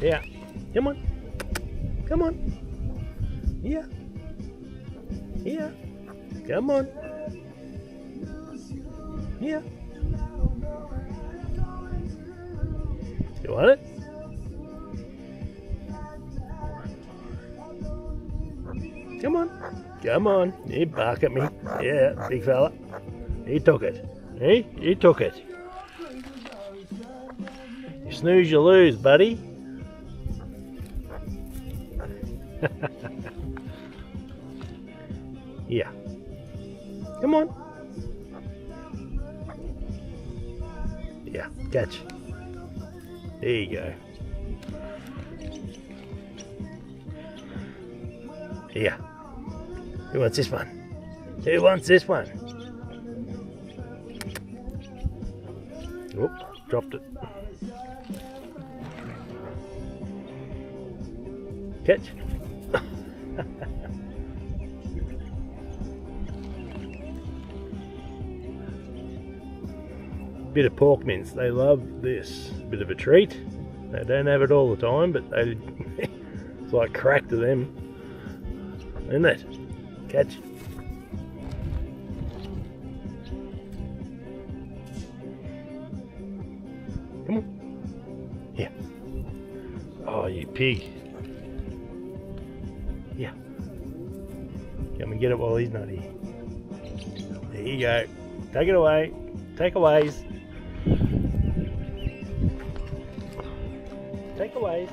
Yeah. Come on. Come on. Yeah. Yeah. Come on. Yeah. You want it? Come on. Come on. He bark at me. Yeah, big fella. He took it. He took it. You snooze, you lose, buddy. Yeah. Come on. Yeah, catch. There you go. Yeah. Who wants this one? Who wants this one? Oop, dropped it. Catch. Bit of pork mince. They love this. Bit of a treat. They don't have it all the time, but they it's like crack to them. Isn't it? Catch. Come on. Yeah. Oh, you pig. Yeah. Come and get it while he's not here. There you go. Take it away. Takeaways. Takeaways.